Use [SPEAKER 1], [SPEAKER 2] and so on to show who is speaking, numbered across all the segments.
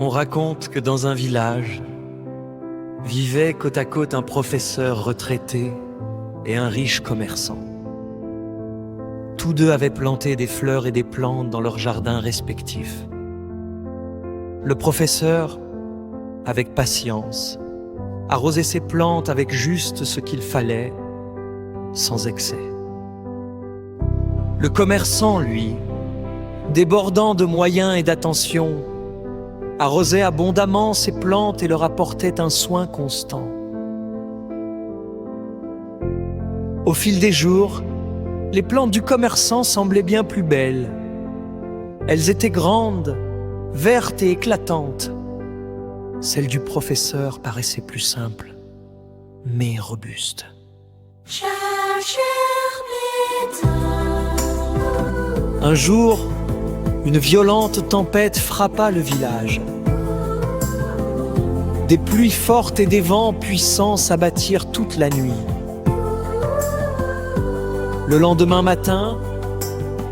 [SPEAKER 1] On raconte que dans un village vivait côte à côte un professeur retraité et un riche commerçant. Tous deux avaient planté des fleurs et des plantes dans leurs jardins respectifs. Le professeur, avec patience, arrosait ses plantes avec juste ce qu'il fallait, sans excès. Le commerçant, lui, débordant de moyens et d'attention, arrosait abondamment ses plantes et leur apportait un soin constant. Au fil des jours, les plantes du commerçant semblaient bien plus belles. Elles étaient grandes, vertes et éclatantes. Celles du professeur paraissaient plus simples, mais robustes. Un jour, une violente tempête frappa le village. Des pluies fortes et des vents puissants s'abattirent toute la nuit. Le lendemain matin,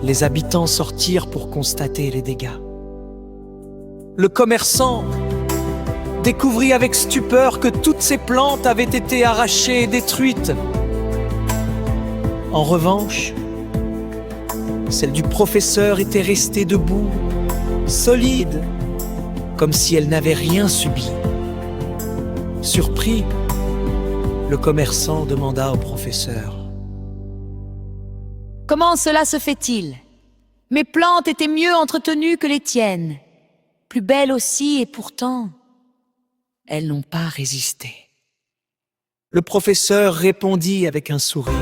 [SPEAKER 1] les habitants sortirent pour constater les dégâts. Le commerçant découvrit avec stupeur que toutes ses plantes avaient été arrachées et détruites. En revanche, celle du professeur était restée debout, solide, comme si elle n'avait rien subi. Surpris, le commerçant demanda au professeur:
[SPEAKER 2] « Comment cela se fait-il? Mes plantes étaient mieux entretenues que les tiennes, plus belles aussi, et pourtant, elles n'ont pas résisté. »
[SPEAKER 1] Le professeur répondit avec un sourire,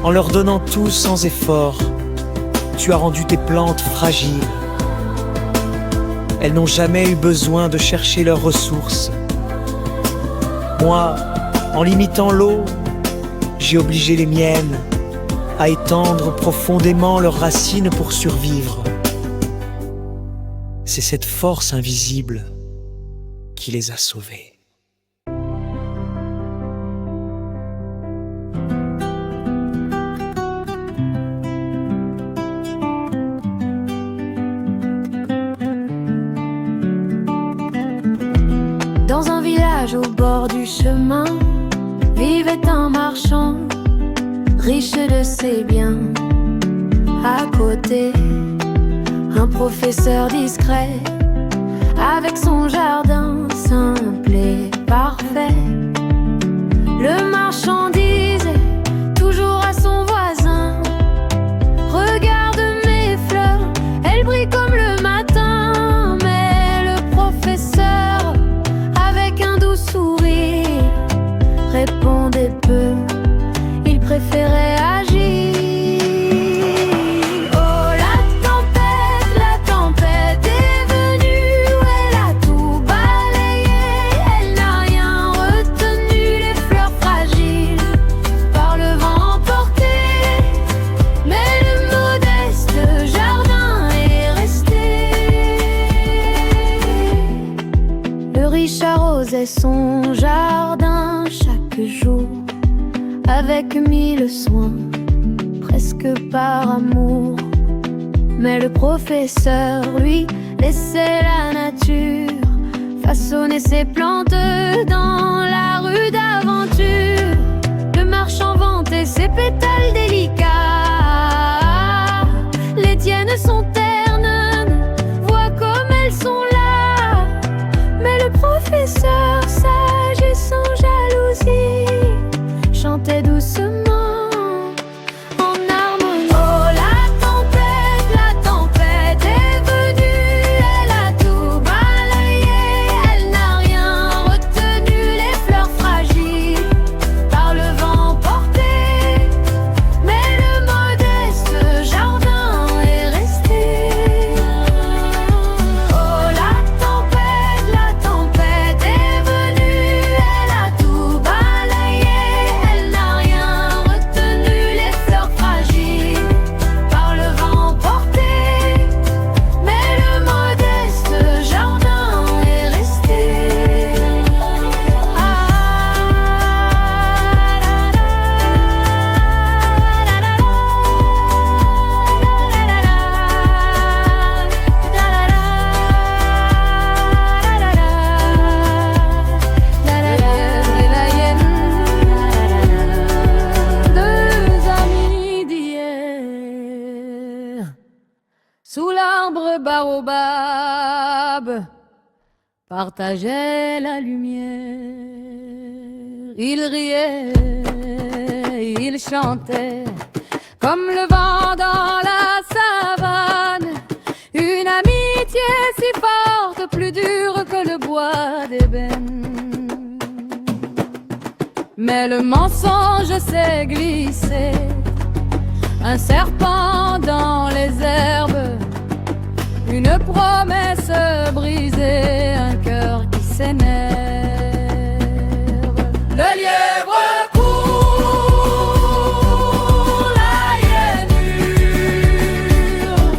[SPEAKER 1] en leur donnant tout sans effort: « Tu as rendu tes plantes fragiles. Elles n'ont jamais eu besoin de chercher leurs ressources. Moi, en limitant l'eau, j'ai obligé les miennes à étendre profondément leurs racines pour survivre. C'est cette force invisible qui les a sauvées. »
[SPEAKER 3] Dans un village au bord du chemin vivait un marchand, riche de ses biens. À côté, un professeur discret, avec son jardin simple et parfait. Le marchand disait toujours à son voisin: « Regarde mes fleurs, elles brillent comme le matin. » Mais le professeur, avec un doux sourire, répondait peu, il préférait agir. Oh, la tempête est venue, elle a tout balayé, elle n'a rien retenu, les fleurs fragiles par le vent emporté. Mais le modeste jardin est resté. Le riche arrosait son jardin chaque jour, avec mille soins, presque par amour. Mais le professeur, lui, laissait la nature façonner ses plantes dans la rue d'aventure. Le marchand vantait ses pétales délicats, les tiennes sont ternes, vois comme elles sont là. Mais le professeur, sage et sans jalousie, chantait doucement en harmonie. Oh, la tempête est venue, elle a tout balayé, elle n'a rien retenu, les fleurs fragiles par le vent emporté. Mais le modeste jardin est resté. sous l'arbre baobab, partageaient la lumière. Ils riaient, ils chantaient, comme le vent dans la savane. Une amitié si forte, plus dure que le bois d'ébène. Mais le mensonge s'est glissé, un serpent dans les herbes, une promesse brisée, un cœur qui s'énerve. Le lièvre court, la hyène hurle,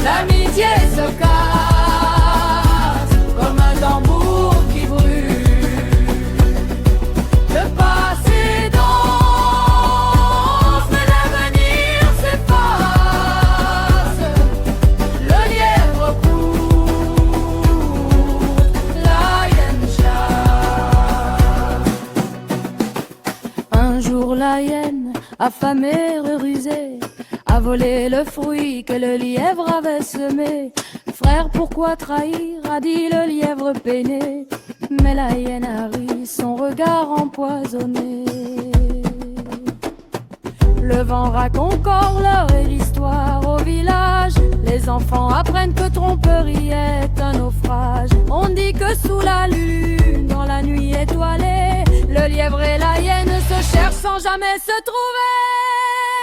[SPEAKER 3] l'amitié se casse comme un tambour qui brûle. Le passé danse, mais l'avenir s'efface. Le lièvre court, la hyène chasse. Un jour la hyène, affamée, rusée, a volé le fruit que le lièvre avait semé. Frère, pourquoi trahir, a dit le lièvre peiné. Mais la hyène a ri, son regard empoisonné. Le vent raconte encore leur l'histoire au village. Les enfants apprennent que tromperie est un naufrage. On dit que sous la lune, dans la nuit étoilée, le lièvre et la hyène se cherchent sans jamais se trouver.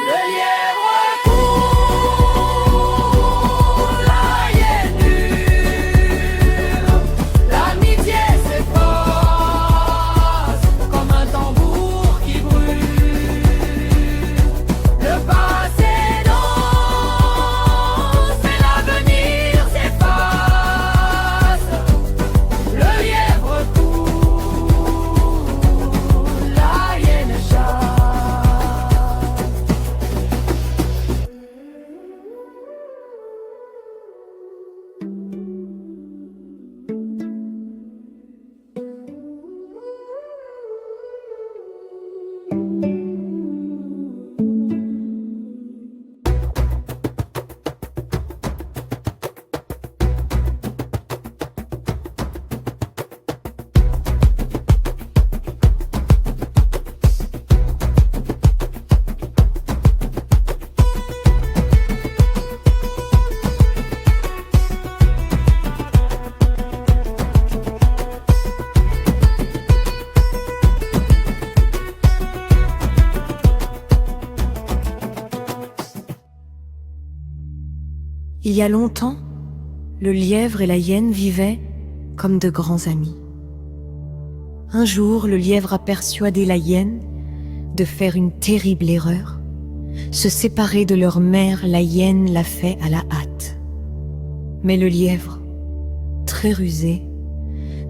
[SPEAKER 3] Le lièvre court, la hyène hurle, l'amitié s'efface comme un tambour qui brûle. Le passé danse, mais l'avenir s'efface. Le lièvre court, la hyène chasse.
[SPEAKER 2] Il y a longtemps, le lièvre et la hyène vivaient comme de grands amis. Un jour, le lièvre a persuadé la hyène de faire une terrible erreur. Se séparer de leur mère, la hyène l'a fait à la hâte. Mais le lièvre, très rusé,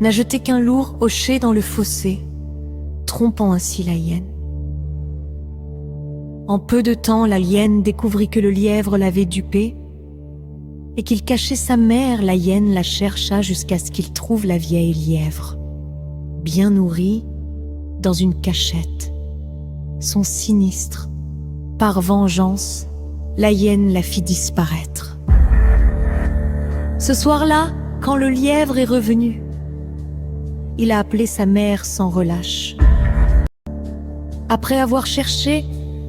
[SPEAKER 2] n'a jeté qu'un lourd hochet dans le fossé, trompant ainsi la hyène. En peu de temps, la hyène découvrit que le lièvre l'avait dupé et qu'il cachait sa mère. La hyène la chercha jusqu'à ce qu'il trouve la vieille lièvre, bien nourrie, dans une cachette. Son sinistre, par vengeance, la hyène la fit disparaître. Ce soir-là, quand le lièvre est revenu, il a appelé sa mère sans relâche. Après avoir cherché,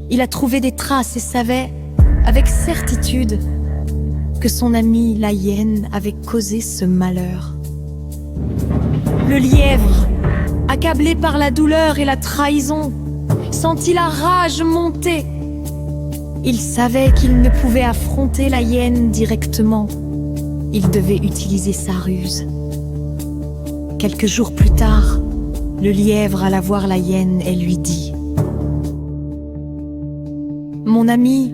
[SPEAKER 2] il a trouvé des traces et savait, avec certitude, que son amie la hyène avait causé ce malheur. Le lièvre, accablé par la douleur et la trahison, sentit la rage monter. Il savait qu'il ne pouvait affronter la hyène directement. Il devait utiliser sa ruse. Quelques jours plus tard, le lièvre alla voir la hyène et lui dit: « Mon ami,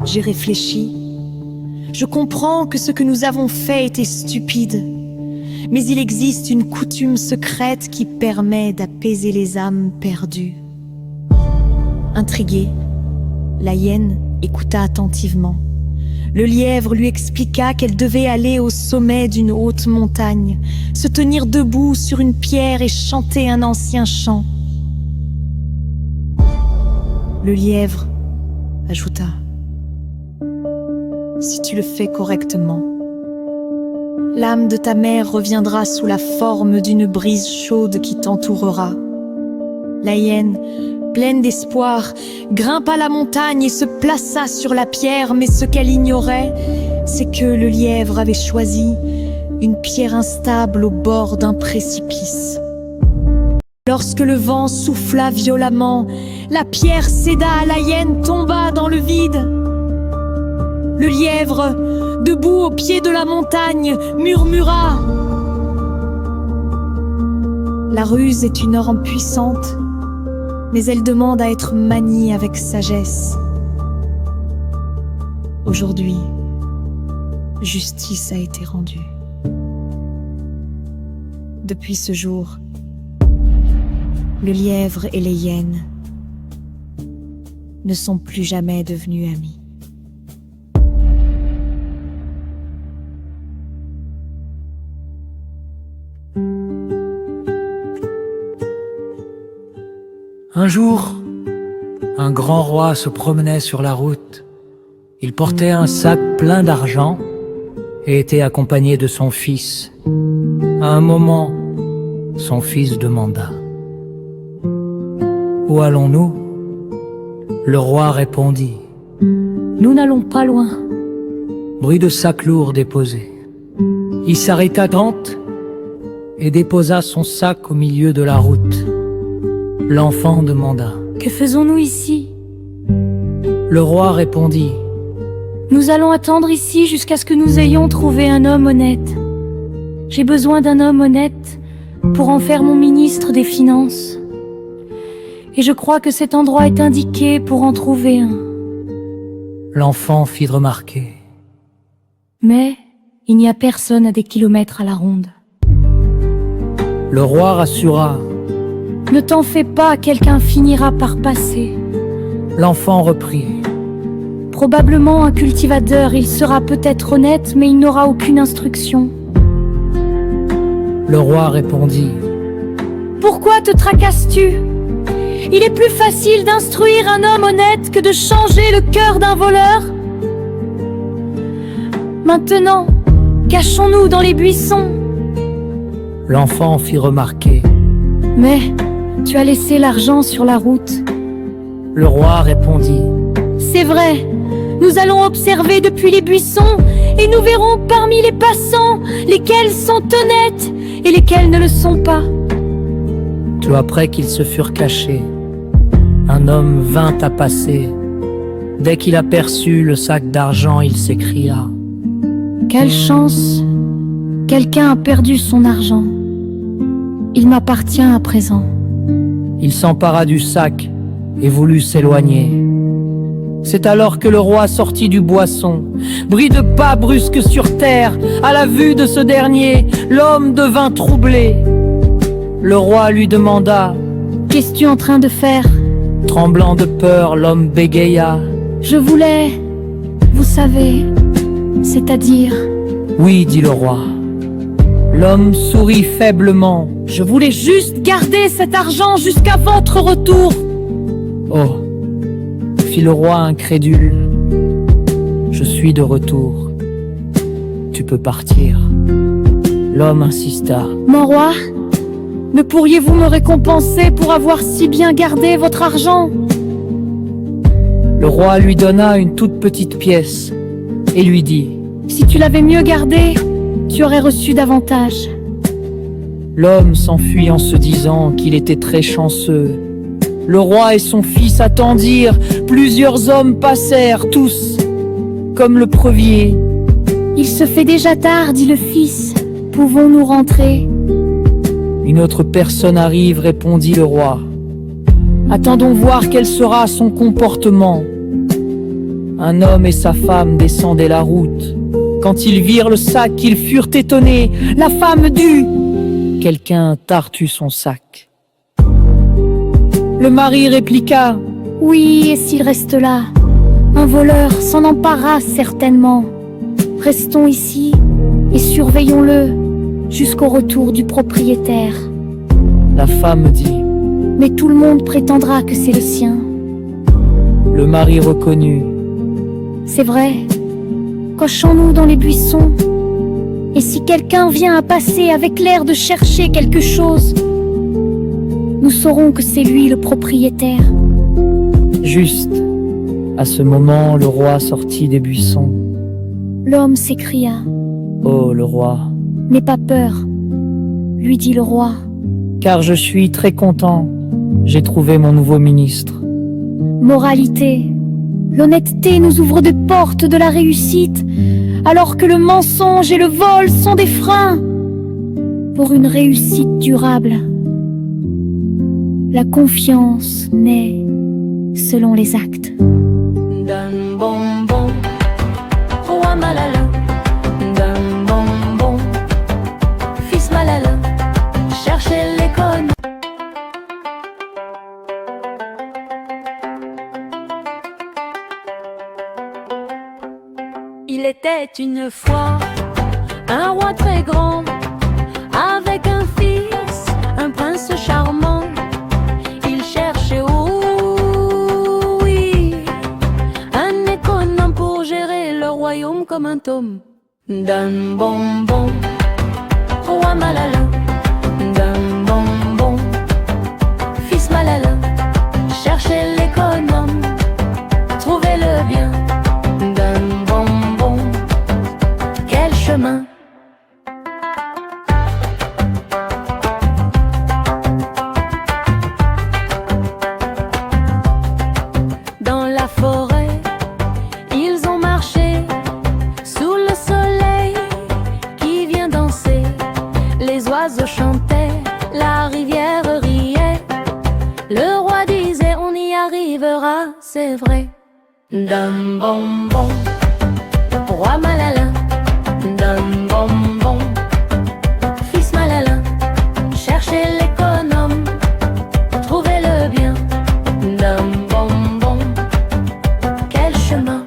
[SPEAKER 2] j'ai réfléchi. Je comprends que ce que nous avons fait était stupide, mais il existe une coutume secrète qui permet d'apaiser les âmes perdues. » Intriguée, la hyène écouta attentivement. Le lièvre lui expliqua qu'elle devait aller au sommet d'une haute montagne, se tenir debout sur une pierre et chanter un ancien chant. Le lièvre ajouta: si tu le fais correctement. L'âme de ta mère reviendra sous la forme d'une brise chaude qui t'entourera. La hyène, pleine d'espoir, grimpa la montagne et se plaça sur la pierre, mais ce qu'elle ignorait, c'est que le lièvre avait choisi une pierre instable au bord d'un précipice. Lorsque le vent souffla violemment, la pierre céda, la hyène tomba dans le vide. Le lièvre, debout au pied de la montagne, murmura: La ruse est une arme puissante, mais elle demande à être maniée avec sagesse. Aujourd'hui, justice a été rendue. Depuis ce jour, le lièvre et les hyènes ne sont plus jamais devenus amis.
[SPEAKER 4] Un jour, un grand roi se promenait sur la route. Il portait un sac plein d'argent et était accompagné de son fils. À un moment, son fils demanda: « Où allons-nous » Le roi répondit:
[SPEAKER 5] « Nous n'allons pas loin. »
[SPEAKER 4] Bruit de sac lourd déposé. Il s'arrêta grand et déposa son sac au milieu de la route. L'enfant demanda:
[SPEAKER 5] « Que faisons-nous ici ?»
[SPEAKER 4] Le roi répondit:
[SPEAKER 5] « Nous allons attendre ici jusqu'à ce que nous ayons trouvé un homme honnête. J'ai besoin d'un homme honnête pour en faire mon ministre des Finances. Et je crois que cet endroit est indiqué pour en trouver un. »
[SPEAKER 4] L'enfant fit remarquer:
[SPEAKER 5] « Mais il n'y a personne à des kilomètres à la ronde. »
[SPEAKER 4] Le roi rassura:
[SPEAKER 5] « Ne t'en fais pas, quelqu'un finira par passer. »
[SPEAKER 4] L'enfant reprit:
[SPEAKER 5] « Probablement un cultivateur, il sera peut-être honnête, mais il n'aura aucune instruction. »
[SPEAKER 4] Le roi répondit:
[SPEAKER 5] « Pourquoi te tracasses-tu ? Il est plus facile d'instruire un homme honnête que de changer le cœur d'un voleur. Maintenant, cachons-nous dans les buissons. »
[SPEAKER 4] L'enfant fit remarquer:
[SPEAKER 5] « Mais tu as laissé l'argent sur la route. »
[SPEAKER 4] Le roi répondit:
[SPEAKER 5] « C'est vrai, nous allons observer depuis les buissons et nous verrons parmi les passants lesquels sont honnêtes et lesquels ne le sont pas. »
[SPEAKER 4] Tout après qu'ils se furent cachés, un homme vint à passer. Dès qu'il aperçut le sac d'argent, il s'écria:
[SPEAKER 5] « Quelle chance! Quelqu'un a perdu son argent. Il m'appartient à présent. »
[SPEAKER 4] Il s'empara du sac et voulut s'éloigner. C'est alors que le roi sortit du buisson. Bruit de pas brusque sur terre. À la vue de ce dernier, l'homme devint troublé. Le roi lui demanda:
[SPEAKER 5] « Qu'es-tu en train de faire ?»
[SPEAKER 4] Tremblant de peur, l'homme bégaya:
[SPEAKER 5] « Je voulais, vous savez, c'est-à-dire... »
[SPEAKER 4] « Oui, dit le roi. » L'homme sourit faiblement.
[SPEAKER 5] « Je voulais juste garder cet argent jusqu'à votre retour. »
[SPEAKER 4] « Oh, fit le roi incrédule, je suis de retour. Tu peux partir. » L'homme insista.
[SPEAKER 5] « Mon roi, ne pourriez-vous me récompenser pour avoir si bien gardé votre argent ?»
[SPEAKER 4] Le roi lui donna une toute petite pièce et lui dit:
[SPEAKER 5] « Si tu l'avais mieux gardé, tu aurais reçu davantage. »
[SPEAKER 4] L'homme s'enfuit en se disant qu'il était très chanceux. Le roi et son fils attendirent. Plusieurs hommes passèrent, tous, comme le premier.
[SPEAKER 5] « Il se fait déjà tard, dit le fils. Pouvons-nous rentrer ?»
[SPEAKER 4] Une autre personne arrive, répondit le roi. Attendons voir quel sera son comportement. Un homme et sa femme descendaient la route. Quand ils virent le sac, ils furent étonnés. La femme dut. Quelqu'un tartut son sac. Le mari répliqua:
[SPEAKER 5] « Oui, et s'il reste là, un voleur s'en emparera certainement. Restons ici et surveillons-le jusqu'au retour du propriétaire. »
[SPEAKER 4] La femme dit:
[SPEAKER 5] « Mais tout le monde prétendra que c'est le sien. »
[SPEAKER 4] Le mari reconnut:
[SPEAKER 5] « C'est vrai, Accrochons-nous dans les buissons. Et si quelqu'un vient à passer avec l'air de chercher quelque chose, nous saurons que c'est lui le propriétaire.
[SPEAKER 4] Juste, à ce moment, le roi sortit des buissons.
[SPEAKER 5] L'homme s'écria.
[SPEAKER 4] Oh, le roi,
[SPEAKER 5] N'aie pas peur, lui dit le roi.
[SPEAKER 4] car je suis très content. J'ai trouvé mon nouveau ministre.
[SPEAKER 5] Moralité, l'honnêteté nous ouvre des portes de la réussite, alors que le mensonge et le vol sont des freins. Pour une réussite durable, la confiance naît selon les actes.
[SPEAKER 3] D'un bonbon, roi Malala. D'un bonbon, fils Malala. Cherchez l'école. Il était une fois un roi très grand, avec un fils, un prince charmant. Il cherchait, oh oui, un économe pour gérer le royaume comme un tome. D'un bonbon, roi Malala. D'un bonbon, fils Malala. Cherchez l'économe, trouvez-le bien. D'un bonbon, quel chemin? Dans la forêt, ils ont marché sous le soleil qui vient danser. Les oiseaux chantaient, la rivière riait. Le roi disait on y arrivera, c'est vrai. D'un bonbon, roi Malala. D'un bonbon, fils Malala. Cherchez l'économe, trouvez-le bien. D'un bonbon, quel chemin?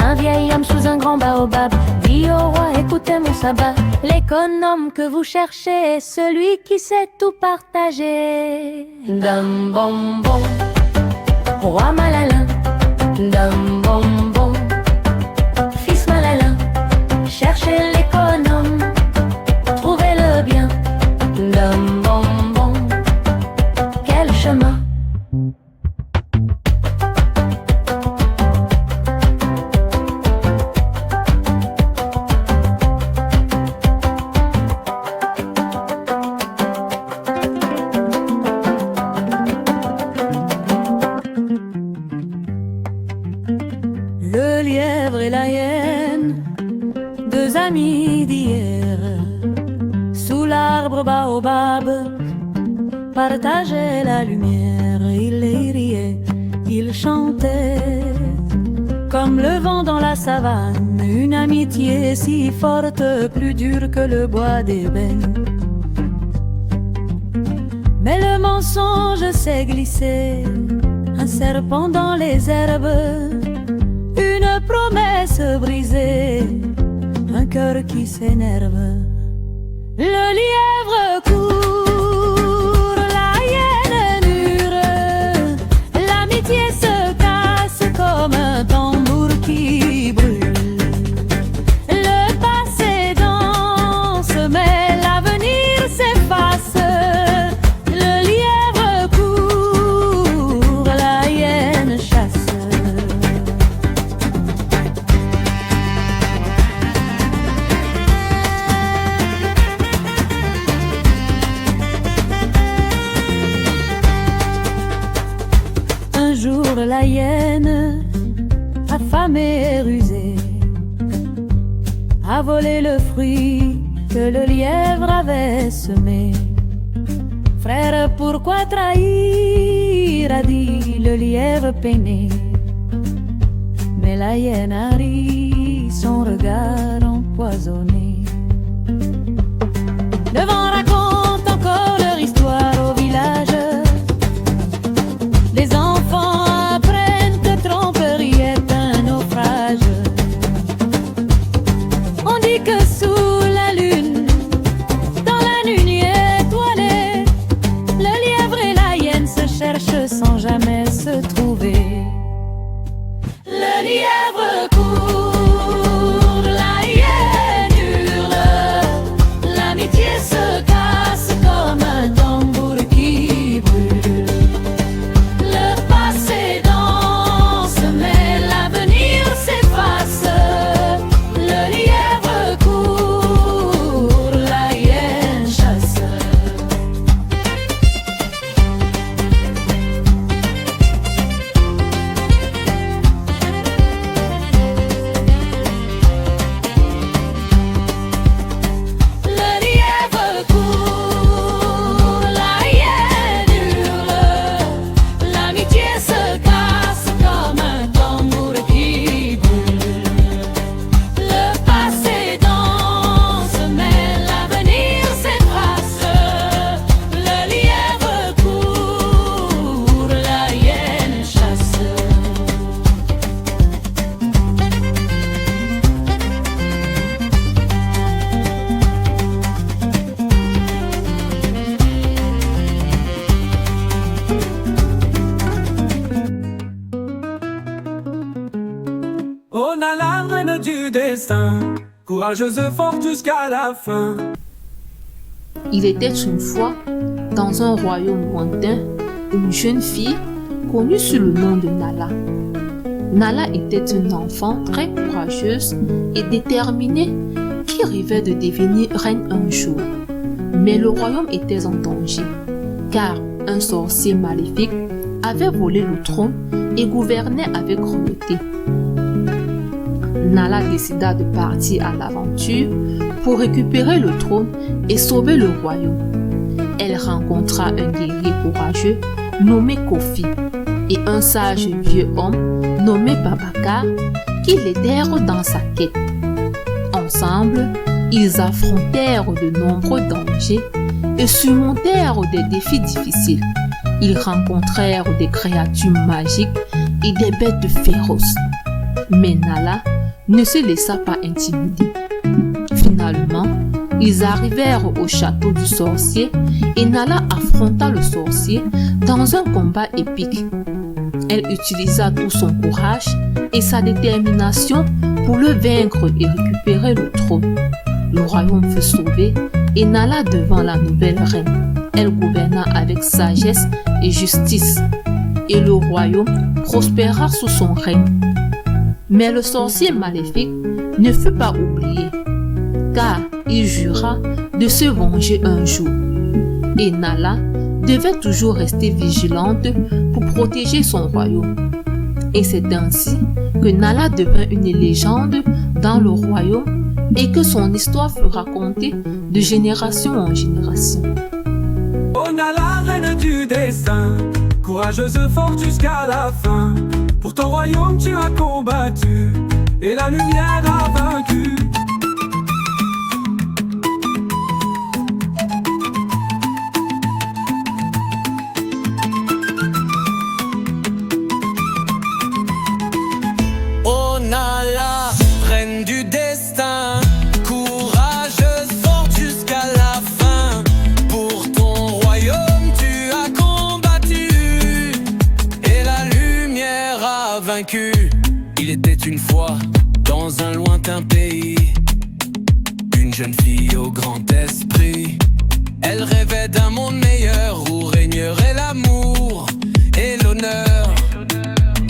[SPEAKER 3] Un vieil homme sous un grand baobab dit au roi, écoutez mon sabbat. L'économe que vous cherchez est celui qui sait tout partager. D'un bonbon, roi Malala. D'un bonbon, fils Malala. Cherchez l'économe, trouvez-le bien. D'un bonbon, quel chemin? Le lièvre et la hyène, deux amis d'hier, sous l'arbre baobab, partageaient la lumière. Ils les riaient, ils chantaient, comme le vent dans la savane, une amitié si forte, plus dure que le bois d'ébène. Mais le mensonge s'est glissé, un serpent dans les herbes, une promesse brisée, un cœur qui s'énerve. Le lièvre court, la hyène mure, l'amitié se casse comme un tambour qui brûle. Le passé danse, mais l'avenir s'efface. Le lièvre court, la hyène chasse. Un jour la hyène, affamée et rusée, a volé le fruit que le lièvre avait semé. Frère, pourquoi trahir, a dit le lièvre peiné. Mais la hyène a ri, son regard empoisonné. Le vent raconte encore leur histoire au village. Les enfants apprennent que tromperie est un naufrage. On dit que sous la lune, dans la nuit étoilée,
[SPEAKER 6] reine du destin, courageuse et forte jusqu'à la fin.
[SPEAKER 7] Il était une fois, dans un royaume lointain, une jeune fille connue sous le nom de Nala. Nala était une enfant très courageuse et déterminée qui rêvait de devenir reine un jour. Mais le royaume était en danger, car un sorcier maléfique avait volé le trône et gouvernait avec cruauté. Nala décida de partir à l'aventure pour récupérer le trône et sauver le royaume. Elle rencontra un guerrier courageux nommé Kofi et un sage vieux homme nommé Babacar qui l'aidèrent dans sa quête. Ensemble, ils affrontèrent de nombreux dangers et surmontèrent des défis difficiles. Ils rencontrèrent des créatures magiques et des bêtes féroces. Mais Nala ne se laissa pas intimider. Finalement, ils arrivèrent au château du sorcier et Nala affronta le sorcier dans un combat épique. Elle utilisa tout son courage et sa détermination pour le vaincre et récupérer le trône. Le royaume fut sauvé et Nala devint la nouvelle reine. Elle gouverna avec sagesse et justice et le royaume prospéra sous son règne. Mais le sorcier maléfique ne fut pas oublié, car il jura de se venger un jour. Et Nala devait toujours rester vigilante pour protéger son royaume. Et c'est ainsi que Nala devint une légende dans le royaume et que son histoire fut racontée de génération en génération.
[SPEAKER 6] Oh Nala, reine du destin, courageuse et forte jusqu'à la fin. Pour ton royaume tu as combattu et la lumière a vaincu.
[SPEAKER 1] Oh Nala, reine du destin, courageuse, forte jusqu'à la fin. Pour ton royaume tu as combattu et la lumière a vaincu. Il était une fois, dans un lointain pays, une jeune fille au grand esprit. Elle rêvait d'un monde meilleur où régnerait l'amour et l'honneur.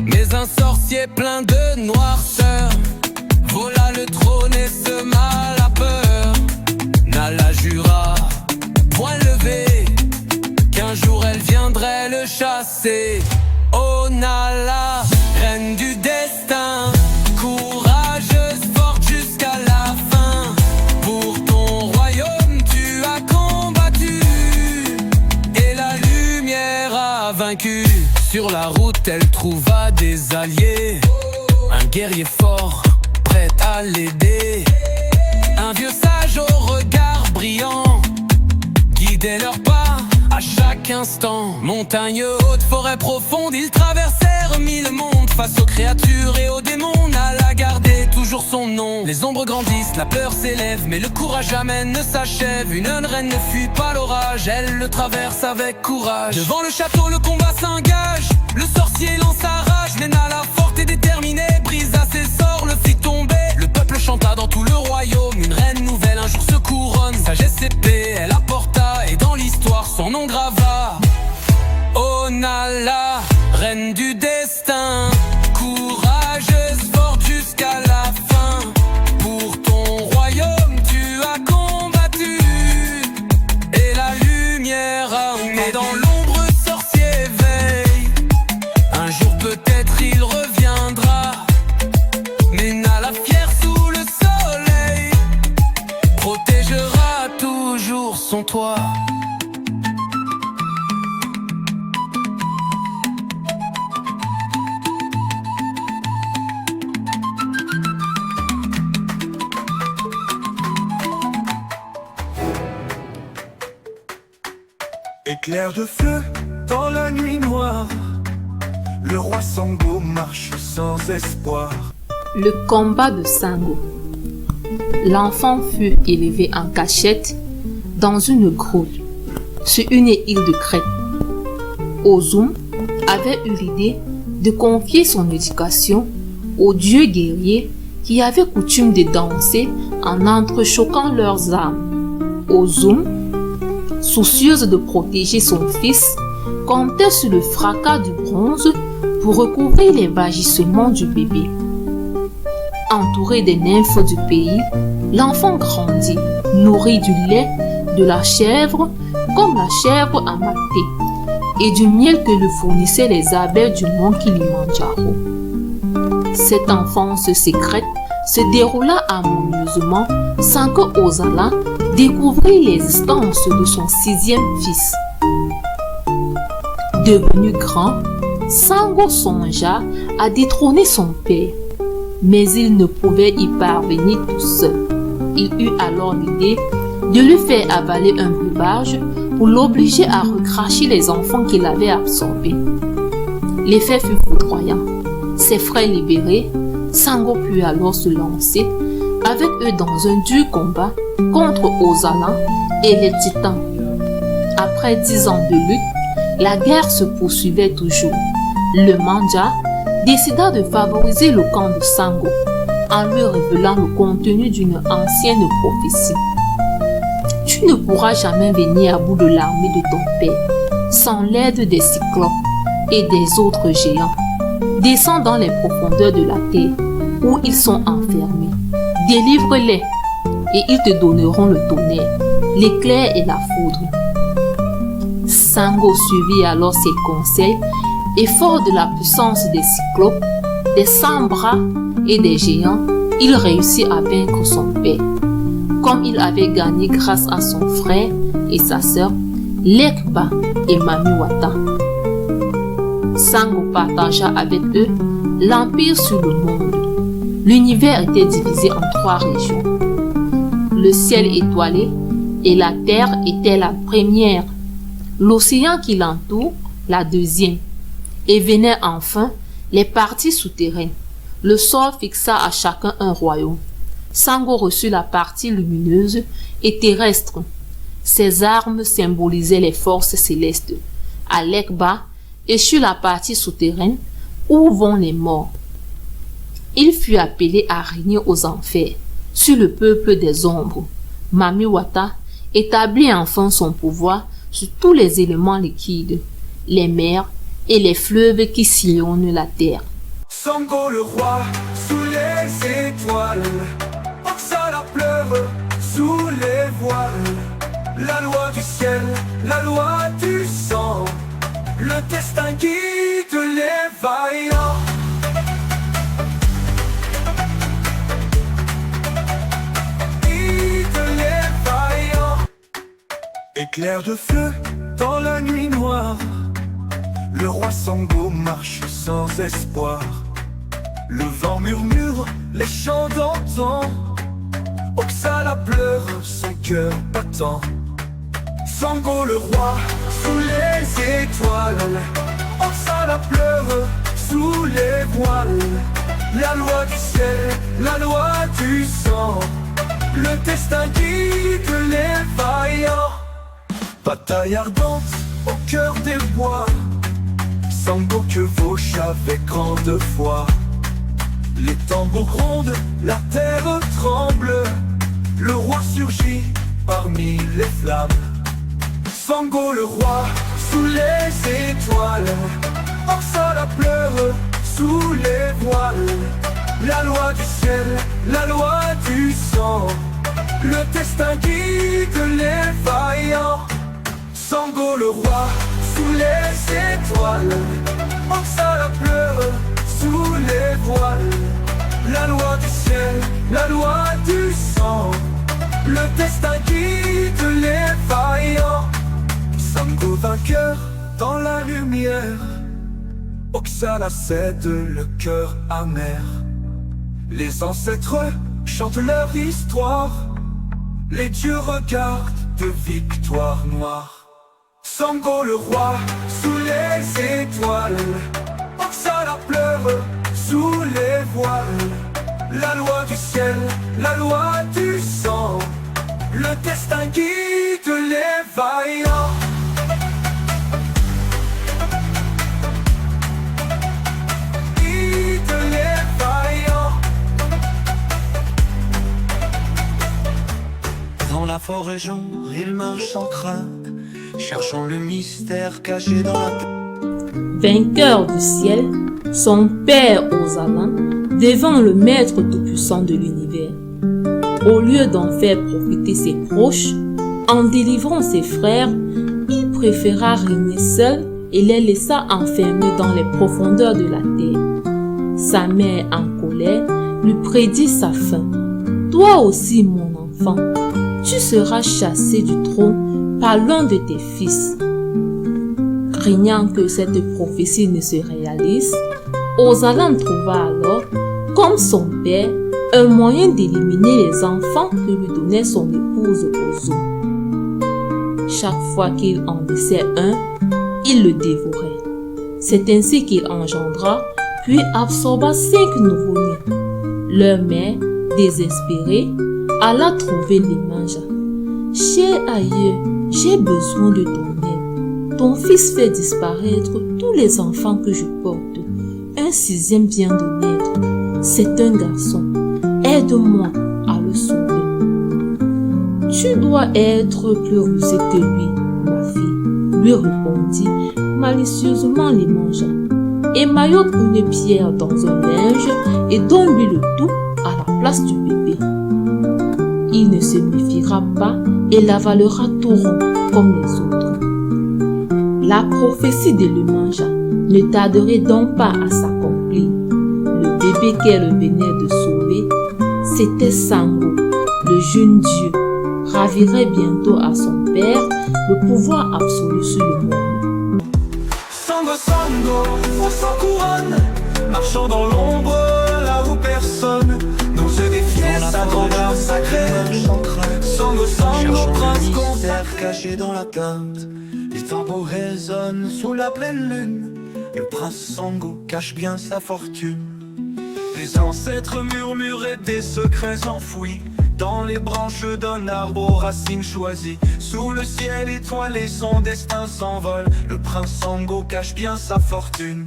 [SPEAKER 1] Mais un sorcier plein de noirceur vola le trône et sema la peur. Nala jura, point levé, qu'un jour elle viendrait le chasser. Oh Nala, reine du destin, courageuse, forte jusqu'à la fin. Pour ton royaume tu as combattu et la lumière a vaincu. Sur la route elle trouva des alliés, un guerrier fort, prêt à l'aider. Un vieux sage au regard brillant guidait leurs pas à chaque instant. Montagne haute, forêt profonde, ils traversèrent 1000 mondes. Face aux créatures et aux démons, Nala gardait toujours son nom. Les ombres grandissent, la peur s'élève, mais le courage jamais ne s'achève. Une reine ne fuit pas l'orage, elle le traverse avec courage. Devant le château, le combat s'engage, le sorcier lance sa rage. Mais Nala, forte et déterminée, brisa ses sorts, le fit tomber. Le peuple chanta dans tout le royaume, une reine nouvelle un jour se couronne. Sagesse et paix, elle apporta, et dans l'histoire son nom grava. Oh Nala, reine du destin, courageuse, forte jusqu'à la fin. Pour ton royaume tu as combattu et la lumière a vaincu. Mais dans l'ombre sorcier veille, un jour peut-être il reviendra. Mais Nala fière sous le soleil protégera toujours son toit.
[SPEAKER 6] Éclair de feu dans la nuit noire, le roi Sango marche sans espoir.
[SPEAKER 7] Le combat de Sango. L'enfant fut élevé en cachette dans une grotte sur une île de Crète. Ozum avait eu l'idée de confier son éducation au dieu guerrier qui avaient coutume de danser en entrechoquant leurs armes. Ozum, soucieuse de protéger son fils, comptait sur le fracas du bronze pour recouvrir les vagissements du bébé. Entouré des nymphes du pays, l'enfant grandit, nourri du lait de la chèvre comme la chèvre amatée et du miel que lui fournissaient les abeilles du mont Kilimandjaro. Cette enfance secrète se déroula harmonieusement sans que Ozala découvrit l'existence de son 6e fils. Devenu grand, Sango songea à détrôner son père, mais il ne pouvait y parvenir tout seul. Il eut alors l'idée de lui faire avaler un breuvage pour l'obliger à recracher les enfants qu'il avait absorbés. L'effet fut foudroyant. Ses frères libérés, Sango put alors se lancer avec eux dans un dur combat contre Ozala et les titans. Après 10 ans de lutte, la guerre se poursuivait toujours. Le Mandja décida de favoriser le camp de Sango en lui révélant le contenu d'une ancienne prophétie. Tu ne pourras jamais venir à bout de l'armée de ton père sans l'aide des cyclopes et des autres géants. Descends dans les profondeurs de la terre où ils sont enfermés. Délivre-les et ils te donneront le tonnerre, l'éclair et la foudre. Sango suivit alors ses conseils et fort de la puissance des cyclopes, des 100 bras et des géants, il réussit à vaincre son père. Comme il avait gagné grâce à son frère et sa sœur, Lekba et Mamiwata. Sango partagea avec eux l'empire sur le monde. L'univers était divisé en 3 régions. Le ciel étoilé et la terre étaient la première, l'océan qui l'entoure la deuxième, et venaient enfin les parties souterraines. Le sort fixa à chacun un royaume. Sango reçut la partie lumineuse et terrestre. Ses armes symbolisaient les forces célestes. À Lekba, et sur la partie souterraine, où vont les morts. Il fut appelé à régner aux enfers, sur le peuple des ombres. Mamiwata établit enfin son pouvoir sur tous les éléments liquides, les mers et les fleuves qui sillonnent la terre.
[SPEAKER 6] Sango le roi, sous les étoiles, Oxala pleure, sous les voiles. La loi du ciel, la loi du sang, le destin guide les vaillants. Guide les vaillants. Éclair de feu dans la nuit noire, le roi Sango marche sans espoir. Le vent murmure les chants d'antan, Oxala pleure, son cœur battant. Sango le roi, sous les étoiles, Oxala pleure, sous les voiles. La loi du ciel, la loi du sang, le destin guide les vaillants. Bataille ardente au cœur des bois, Sango que vauche avec grande foi. Les tambours grondent, la terre tremble, le roi surgit parmi les flammes. Sango le roi, sous les étoiles, Oxala pleure, sous les voiles. La loi du ciel, la loi du sang, le destin guide les vaillants. Sango le roi, sous les étoiles, Oxala pleure, sous les voiles. La loi du ciel, la loi du sang, le destin guide les vaillants. Sango vainqueur dans la lumière, Oxala cède le cœur amer. Les ancêtres chantent leur histoire, les dieux regardent de victoire noire. Sango le roi, sous les étoiles, Oxala pleure, sous les voiles. La loi du ciel, la loi du sang, le destin guide les vaillants. Guide les vaillants. forêt jour, il marche sans crainte, cherchant le mystère caché dans la terre.
[SPEAKER 7] Vainqueur du ciel, son père Ozalan devint le maître tout-puissant de l'univers. Au lieu d'en faire profiter ses proches, en délivrant ses frères, il préféra régner seul et les laissa enfermés dans les profondeurs de la terre. Sa mère, en colère, lui prédit sa fin. « Toi aussi, mon enfant, tu seras chassé du trône par l'un de tes fils. » Craignant que cette prophétie ne se réalise, Ozalan trouva alors, comme son père, un moyen d'éliminer les enfants que lui donnait son épouse Ozo. Chaque fois qu'il en laissait un, il le dévorait. C'est ainsi qu'il engendra, puis absorba 5 nouveau-nés. Leur mère, désespérée, alla trouver Lemanja. « Cher aïeux, j'ai besoin de ton aide. Ton fils fait disparaître tous les enfants que je porte. Un 6e vient de naître. C'est un garçon. Aide-moi à le sauver. » « Tu dois être plus rusée que lui, ma fille, lui répondit malicieusement Lemanja. Émaillote une pierre dans un linge et donne-lui le tout à la place du bébé. Il ne se méfiera pas et l'avalera tout rond comme les autres. La prophétie de Lemanja ne tarderait donc pas à s'accomplir. Le bébé qu'elle venait de sauver, c'était Sango, le jeune dieu, ravirait bientôt à son père le pouvoir absolu sur le monde.
[SPEAKER 6] Sango, Sango, on s'en couronne, marchant dans l'ombre là où personne n'ose défier sa grandeur sacrée. Sango, Sango, prince concert caché dans la teinte. Les tambours résonnent sous la pleine lune. Le prince Sango cache bien sa fortune. Les ancêtres murmuraient des secrets enfouis dans les branches d'un arbre aux racines choisies. Sous le ciel étoilé, son destin s'envole. Le prince Sango cache bien sa fortune.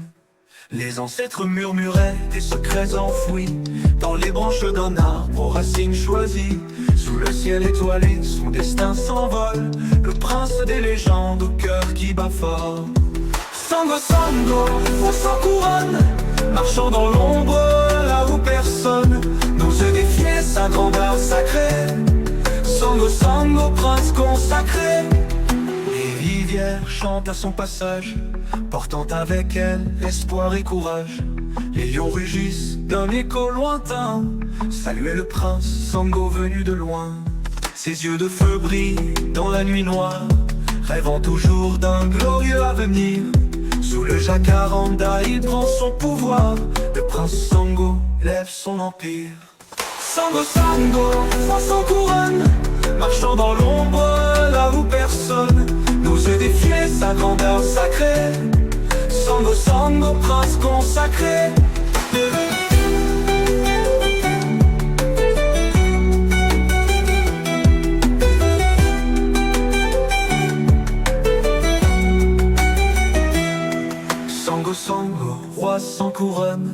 [SPEAKER 6] Les ancêtres murmuraient des secrets enfouis dans les branches d'un arbre aux racines choisies. Sous le ciel étoilé, son destin s'envole. Le prince des légendes au cœur qui bat fort. Sango, Sango, on s'en couronne, marchant dans l'ombre là où personne n'ose défier sa grandeur sacrée. Sango, Sango, prince consacré. Les rivières chantent à son passage, portant avec elles espoir et courage. Les lions rugissent d'un écho lointain, saluer le prince Sango venu de loin. Ses yeux de feu brillent dans la nuit noire, rêvant toujours d'un glorieux avenir. Sous le jacaranda, il prend son pouvoir. Le prince Sango lève son empire. Sango, Sango, on s'en couronne, marchant dans l'ombre là où personne n'ose défier sa grandeur sacrée. Sango, Sango, prince consacré. Sango, Sango, roi sans couronne,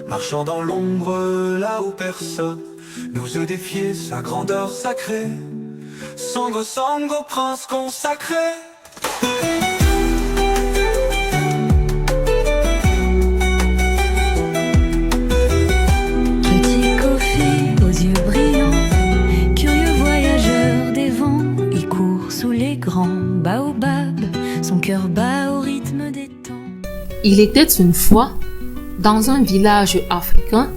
[SPEAKER 6] marchant dans l'ombre là où personne n'ose défier sa grandeur sacrée. Sango, Sango, prince consacré.
[SPEAKER 3] Petit Kofi aux yeux brillants, curieux voyageur des vents, il court sous les grands baobabs, son cœur bat au rythme des temps.
[SPEAKER 7] Il était une fois, dans un village africain,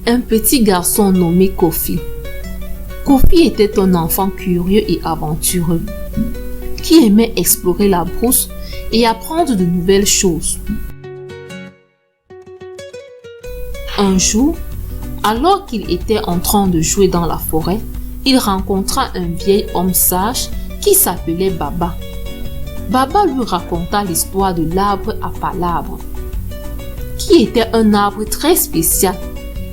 [SPEAKER 7] un petit garçon nommé Kofi. Kofi était un enfant curieux et aventureux, qui aimait explorer la brousse et apprendre de nouvelles choses. Un jour, alors qu'il était en train de jouer dans la forêt, il rencontra un vieil homme sage qui s'appelait Baba. Baba lui raconta l'histoire de l'arbre à palabres, qui était un arbre très spécial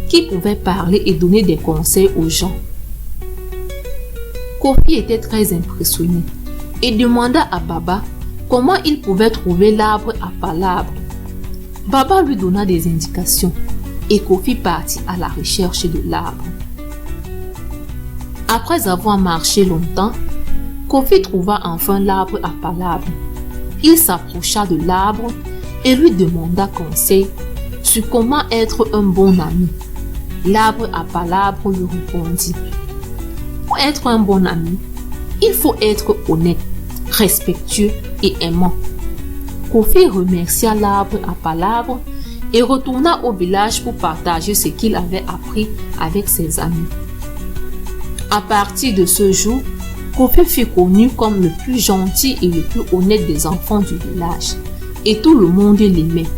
[SPEAKER 7] qui pouvait parler et donner des conseils aux gens. Kofi était très impressionné et demanda à Baba comment il pouvait trouver l'arbre à palabres. Baba lui donna des indications et Kofi partit à la recherche de l'arbre. Après avoir marché longtemps, Kofi trouva enfin l'arbre à palabres. Il s'approcha de l'arbre et lui demanda conseil sur comment être un bon ami. L'arbre à palabres lui répondit: pour être un bon ami, il faut être honnête, respectueux et aimant. Kofi remercia l'arbre à palabres et retourna au village pour partager ce qu'il avait appris avec ses amis. À partir de ce jour, Kofi fut connu comme le plus gentil et le plus honnête des enfants du village, et tout le monde l'aimait.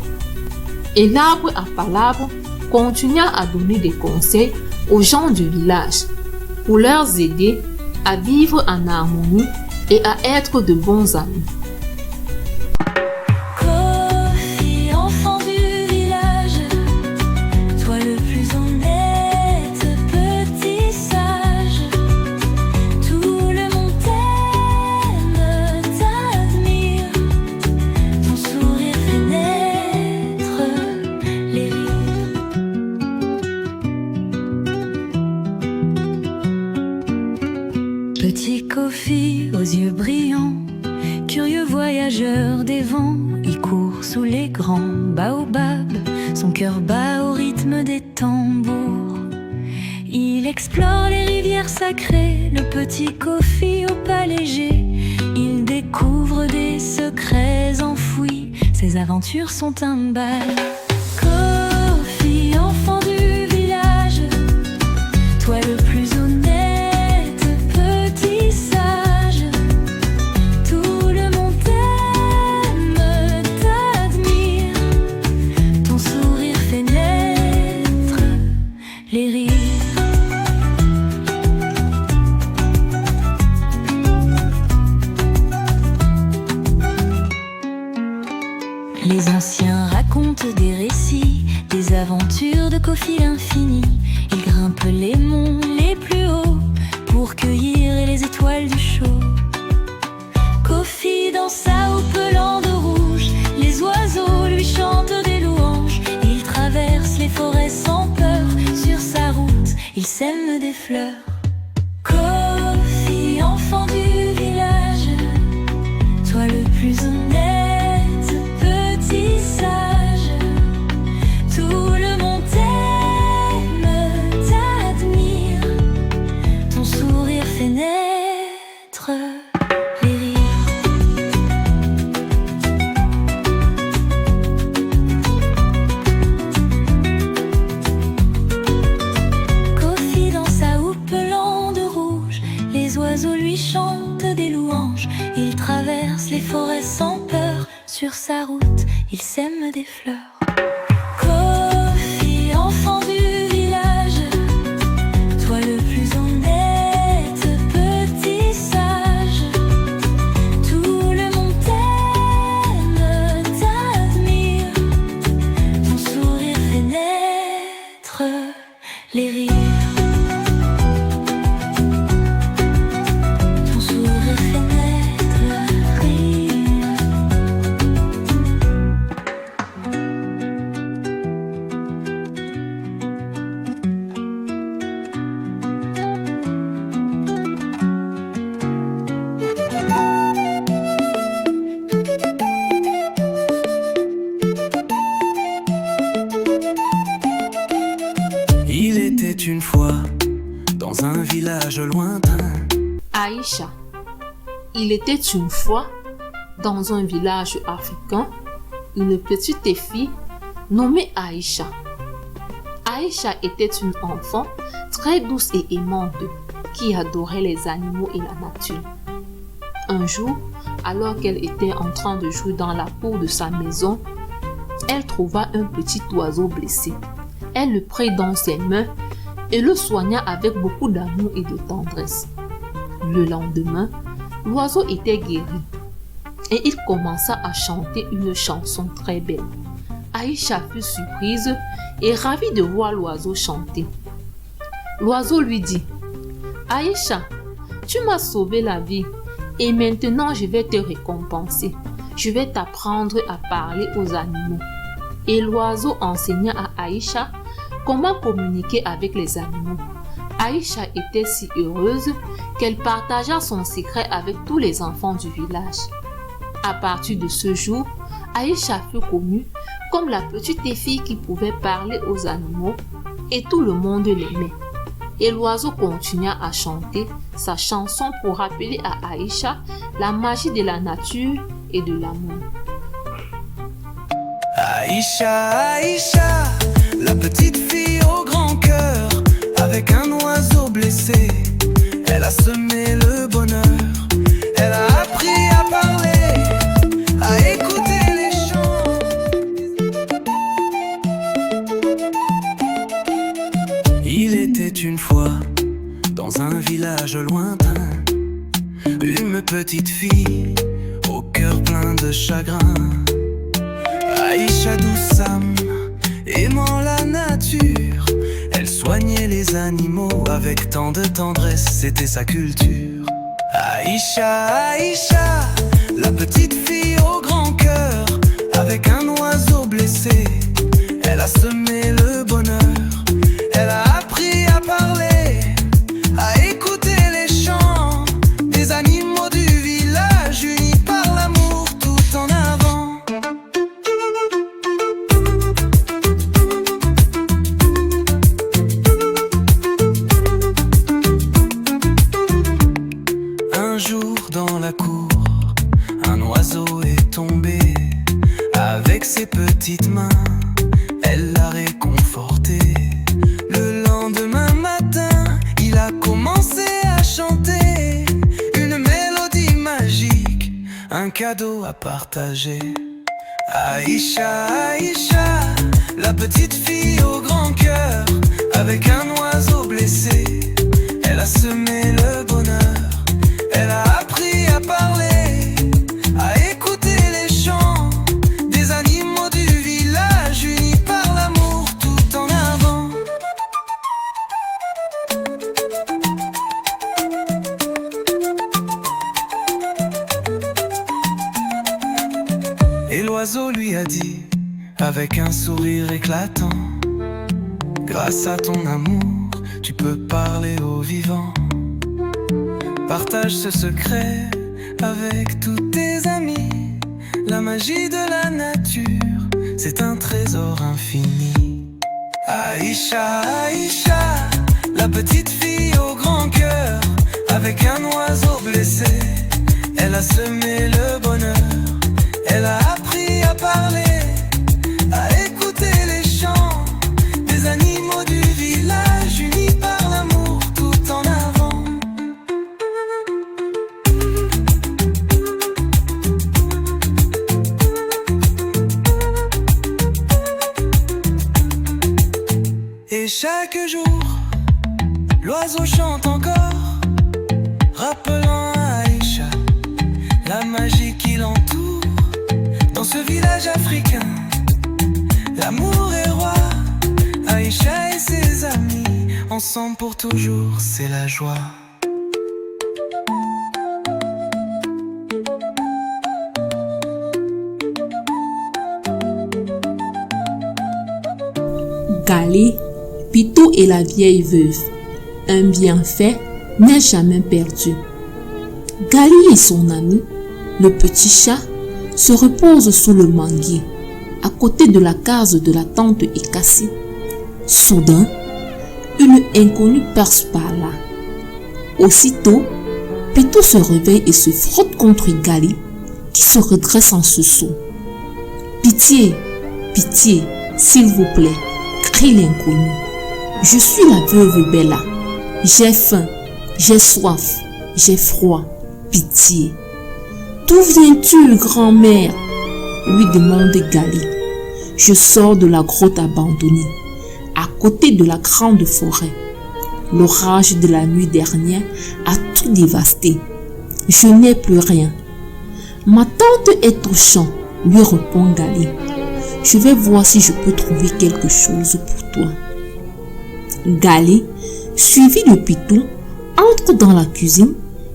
[SPEAKER 7] Et l'arbre à palabres continua à donner des conseils aux gens du village pour leur aider à vivre en harmonie et à être de bons amis.
[SPEAKER 3] Kofi, enfant du village, toi le plus honnête, petit sage, tout le monde t'aime, t'admire, ton sourire fait naître les rires. Petit Kofi aux yeux brillants, curieux voyageur des vents, il court sous les grands baobabs, son cœur bat au rythme des tambours. Il explore les rivières sacrées, le petit Kofi au pas léger. Il découvre des secrets enfouis, ses aventures sont un bal. Kofi, enfant du village, toi le plus honnête, petit sage, tout le monde t'aime, t'admire, ton sourire fait naître les rires. Les anciens racontent des récits, des aventures de Kofi l'infini. Il grimpe les monts les plus hauts pour cueillir les étoiles du show. Kofi dans sa houppelande rouge, les oiseaux lui chantent des louanges. Il traverse les forêts sans peur, sur sa route il sème des fleurs. Kofi, enfant du village, toi le plus honnête, petit sage, tout le monde t'aime, t'admire, ton sourire fait naître les rires. Kofi dans sa houppelande rouge, les oiseaux lui chantent des louanges. Il traverse les forêts sans peur, sur sa route il sème des fleurs. Kofi, enfant du village, toi le plus honnête, petit sage, tout le monde t'aime, t'admire, ton sourire fait naître les rires. Ton sourire fait naître rire.
[SPEAKER 6] Il était une fois dans un village lointain.
[SPEAKER 7] Aïcha. Il était une fois, dans un village africain, une petite fille nommée Aïcha. Aïcha était une enfant très douce et aimante qui adorait les animaux et la nature. Un jour, alors qu'elle était en train de jouer dans la cour de sa maison, elle trouva un petit oiseau blessé. Elle le prit dans ses mains et le soigna avec beaucoup d'amour et de tendresse. Le lendemain, l'oiseau était guéri et il commença à chanter une chanson très belle. Aïcha fut surprise et ravie de voir l'oiseau chanter. L'oiseau lui dit: Aïcha, tu m'as sauvé la vie et maintenant je vais te récompenser. Je vais t'apprendre à parler aux animaux. Et l'oiseau enseigna à Aïcha comment communiquer avec les animaux. Aïcha était si heureuse qu'elle partagea son secret avec tous les enfants du village. À partir de ce jour, Aïcha fut connue comme la petite fille qui pouvait parler aux animaux et tout le monde l'aimait. Et l'oiseau continua à chanter sa chanson pour rappeler à Aïcha la magie de la nature et de l'amour.
[SPEAKER 6] Aïcha, Aïcha, la petite fille au grand cœur, avec un oiseau blessé, elle a semé le bonheur. Elle a appris à parler, à écouter les chants. Il était une fois, dans un village lointain, une petite fille, au cœur plein de chagrin. Aïcha douce âme, aimant la nature, elle soignait les animaux avec tant de tendresse, c'était sa culture. Aïcha, Aïcha, la petite fille au grand cœur, avec un oiseau blessé, elle a semé le bonheur. Elle a appris à parler, à écouter les chants des animaux du village, unis par l'amour tout en avant. Un jour dans la cour, un oiseau est tombé. Avec ses petites mains, elle l'a réconforté. Le lendemain matin, il a commencé à chanter une mélodie magique, un cadeau à partager. Aïcha, Aïcha, la petite fille au grand cœur, avec un oiseau blessé, elle a semé le bonheur. Elle a appris à parler, à écouter les chants des animaux du village, unis par l'amour tout en avant. Et l'oiseau lui a dit, avec un sourire éclatant, grâce à ton amour, tu peux parler aux vivants. Partage ce secret avec tous tes amis. La magie de la nature, c'est un trésor infini. Aïcha, Aïcha, la petite fille au grand cœur, avec un oiseau blessé, elle a semé le bonheur. Elle a appris à parler, à écouter les chants des animaux du village, unis par l'amour tout en avant. Et chaque jour, l'oiseau chante encore, rappelant à Aïcha la magie qui l'entoure. Dans ce village africain, l'amour est roi. Aïcha et ses amis, ensemble pour toujours, c'est la joie.
[SPEAKER 7] Gali, Pitou et la vieille veuve. Un bienfait n'est jamais perdu. Gali et son ami, le petit chat, se reposent sous le manguier, à côté de la case de la tante Ekassi. Soudain, une inconnue passe par là. Aussitôt, Pitou se réveille et se frotte contre Gali, qui se redresse en sursaut. « Pitié, pitié, s'il vous plaît !» crie l'inconnu. « Je suis la veuve Bella. J'ai faim, j'ai soif, j'ai froid. Pitié. » « D'où viens-tu, grand-mère ?» lui demande Gali. « Je sors de la grotte abandonnée, à côté de la grande forêt. L'orage de la nuit dernière a tout dévasté. Je n'ai plus rien. »« Ma tante est au champ, » lui répond Gali. « Je vais voir si je peux trouver quelque chose pour toi. » Gali, suivi de Pitou, entre dans la cuisine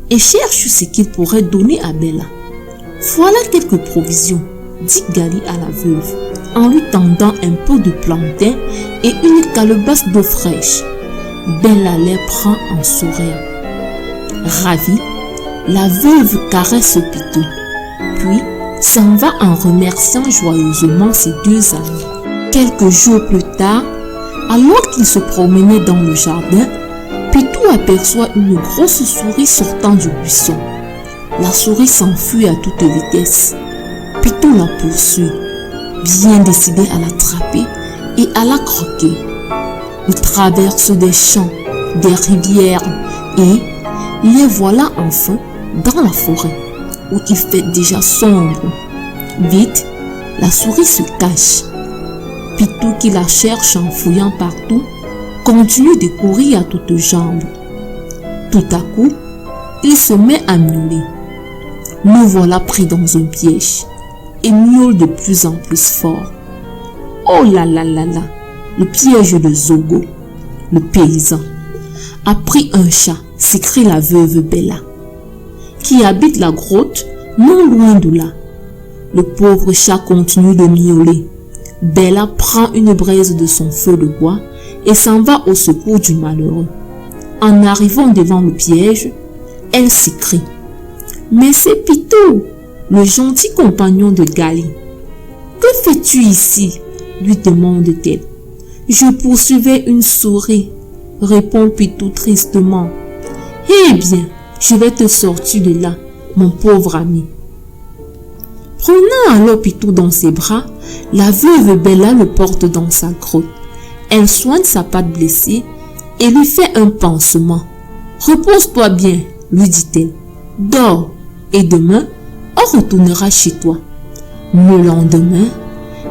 [SPEAKER 7] et cherche ce qu'il pourrait donner à Bella. « Voilà quelques provisions, » dit Gali à la veuve, en lui tendant un peu de plantain et une calebasse d'eau fraîche. Bella les prend en souriant. Ravie, la veuve caresse Pitou, puis s'en va en remerciant joyeusement ses deux amis. Quelques jours plus tard, alors qu'il se promenait dans le jardin, Pitou aperçoit une grosse souris sortant du buisson. La souris s'enfuit à toute vitesse. Pitou la poursuit, bien décidé à l'attraper et à la croquer. Il traverse des champs, des rivières et les voilà enfin dans la forêt où il fait déjà sombre. Vite, la souris se cache. Pitou, qui la cherche en fouillant partout, continue de courir à toutes jambes. Tout à coup, il se met à miauler. Le voilà pris dans un piège et miaule de plus en plus fort. Oh là là là là, le piège de Zogo, le paysan, a pris un chat, s'écrie la veuve Bella, qui habite la grotte non loin de là. Le pauvre chat continue de miauler. Bella prend une braise de son feu de bois et s'en va au secours du malheureux. En arrivant devant le piège, elle s'écrie: mais c'est Pitou, le gentil compagnon de Gali. Que fais-tu ici? Lui demande-t-elle. Je poursuivais une souris, répond Pitou tristement. Eh bien, je vais te sortir de là, mon pauvre ami. Prenant alors Pitou dans ses bras, la veuve Bella le porte dans sa grotte. Elle soigne sa patte blessée et lui fait un pansement. Repose-toi bien, lui dit-elle. Dors, et demain, on retournera chez toi. Le lendemain,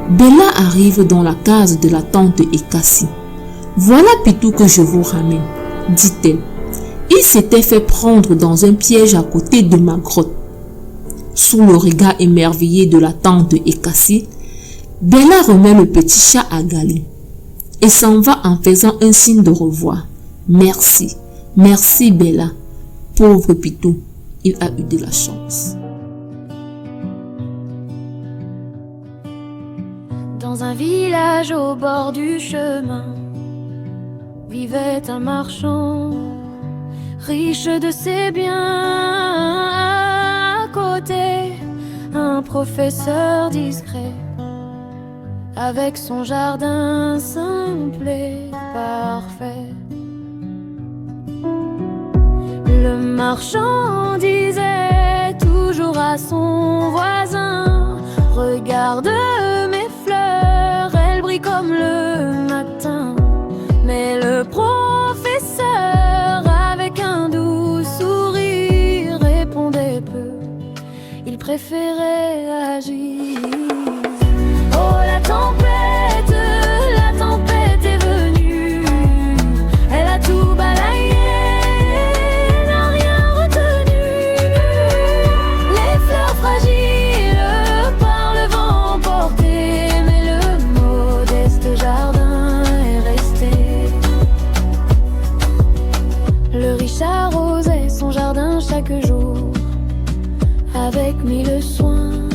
[SPEAKER 7] Bella arrive dans la case de la tante Ekassi. Voilà Pitou que je vous ramène, dit-elle. Il s'était fait prendre dans un piège à côté de ma grotte. Sous le regard émerveillé de la tante Ekassi, Bella remet le petit chat à Gali et s'en va en faisant un signe de revoir. Merci, merci Bella. Pauvre Pitou, il a eu de la chance.
[SPEAKER 3] Dans un village au bord du chemin vivait un marchand, riche de ses biens. À côté, un professeur discret, avec son jardin simple et parfait. Le marchand disait toujours à son voisin: regarde mes fleurs, elles brillent comme le matin. Mais le professeur, avec un doux sourire, répondait peu, il préférait agir. Oh, la tempête est venue, elle a tout balayé, n'a rien retenu. Les fleurs fragiles par le vent portées, mais le modeste jardin est resté. Le riche arrosait son jardin chaque jour avec mille soins,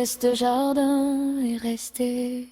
[SPEAKER 3] vaste jardin est resté.